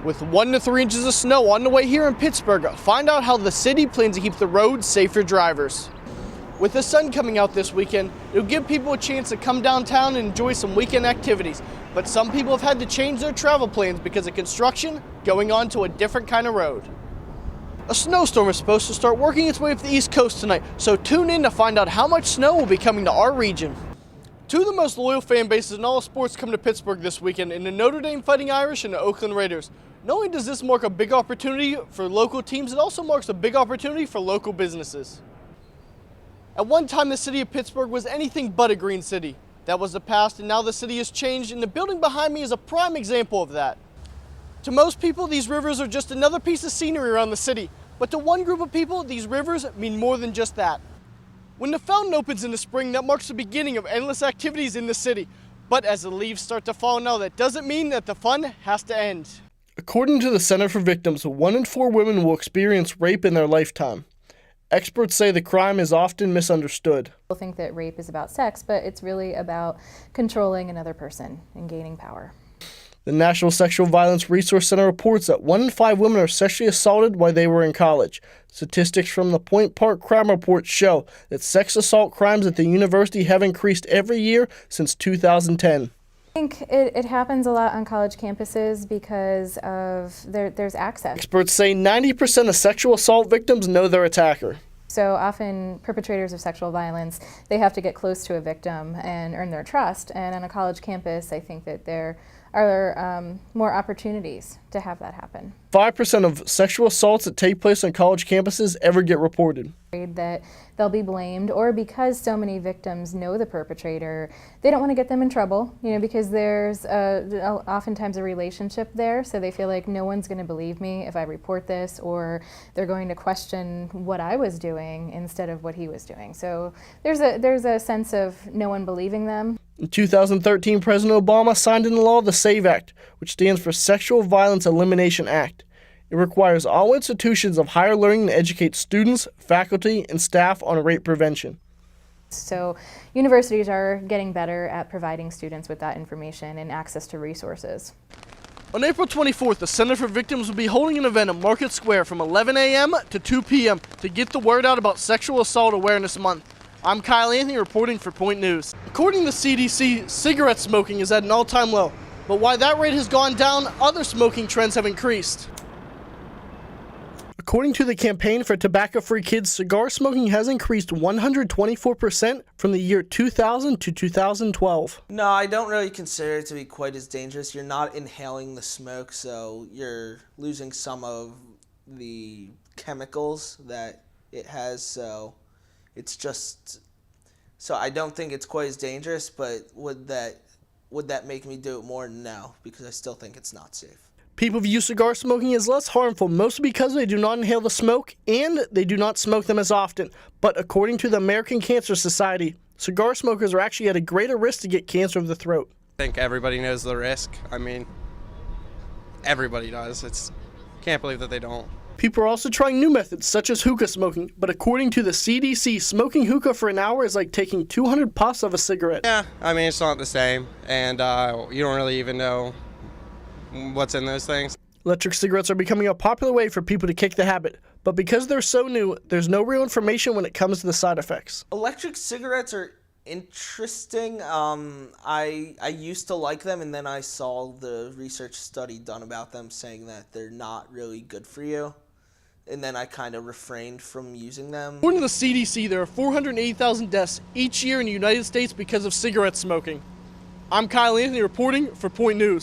With 1 to 3 inches of snow on the way here in Pittsburgh, find out how the city plans to keep the roads safe for drivers. With the sun coming out this weekend, it'll give people a chance to come downtown and enjoy some weekend activities. But some people have had to change their travel plans because of construction going on to a different kind of road. A snowstorm is supposed to start working its way up the East Coast tonight, so tune in to find out how much snow will be coming to our region. Two of the most loyal fan bases in all of sports come to Pittsburgh this weekend in the Notre Dame Fighting Irish and the Oakland Raiders. Not only does this mark a big opportunity for local teams, it also marks a big opportunity for local businesses. At one time, the city of Pittsburgh was anything but a green city. That was the past, and now the city has changed, and the building behind me is a prime example of that. To most people, these rivers are just another piece of scenery around the city, but to one group of people, these rivers mean more than just that. When the fountain opens in the spring, that marks the beginning of endless activities in the city. But as the leaves start to fall now, that doesn't mean that the fun has to end. According to the Center for Victims, 1 in 4 women will experience rape in their lifetime. Experts say the crime is often misunderstood. People think that rape is about sex, but it's really about controlling another person and gaining power. The National Sexual Violence Resource Center reports that 1 in 5 women are sexually assaulted while they were in college. Statistics from the Point Park Crime Report show that sex assault crimes at the university have increased every year since 2010. I think it happens a lot on college campuses because of there's access. Experts say 90% of sexual assault victims know their attacker. So often perpetrators of sexual violence, they have to get close to a victim and earn their trust. And on a college campus, I think that there are more opportunities to have that happen. 5% of sexual assaults that take place on college campuses ever get reported. That they'll be blamed, or because so many victims know the perpetrator, they don't want to get them in trouble, because there's oftentimes a relationship there, so they feel like no one's going to believe me if I report this, or they're going to question what I was doing instead of what he was doing. So there's a sense of no one believing them. In 2013, President Obama signed into law the SAVE Act, which stands for Sexual Violence Elimination Act. It requires all institutions of higher learning to educate students, faculty, and staff on rape prevention. So universities are getting better at providing students with that information and access to resources. On April 24th, the Center for Victims will be holding an event at Market Square from 11 a.m. to 2 p.m. to get the word out about Sexual Assault Awareness Month. I'm Kyle Anthony reporting for Point News. According to CDC, cigarette smoking is at an all-time low, but while that rate has gone down, other smoking trends have increased. According to the Campaign for Tobacco-Free Kids, cigar smoking has increased 124% from the year 2000 to 2012. No, I don't really consider it to be quite as dangerous. You're not inhaling the smoke, so you're losing some of the chemicals that it has, so it's just... So I don't think it's quite as dangerous, but would that make me do it more? No, because I still think it's not safe. People view cigar smoking as less harmful, mostly because they do not inhale the smoke and they do not smoke them as often. But according to the American Cancer Society, cigar smokers are actually at a greater risk to get cancer of the throat. I think everybody knows the risk. I mean, everybody does. Can't believe that they don't. People are also trying new methods, such as hookah smoking, but according to the CDC, smoking hookah for an hour is like taking 200 puffs of a cigarette. Yeah, I mean, it's not the same, and you don't really even know what's in those things. Electric cigarettes are becoming a popular way for people to kick the habit, but because they're so new, there's no real information when it comes to the side effects. Electric cigarettes are interesting. I used to like them, and then I saw the research study done about them saying that they're not really good for you. And then I kind of refrained from using them. According to the CDC, there are 480,000 deaths each year in the United States because of cigarette smoking. I'm Kyle Anthony reporting for Point News.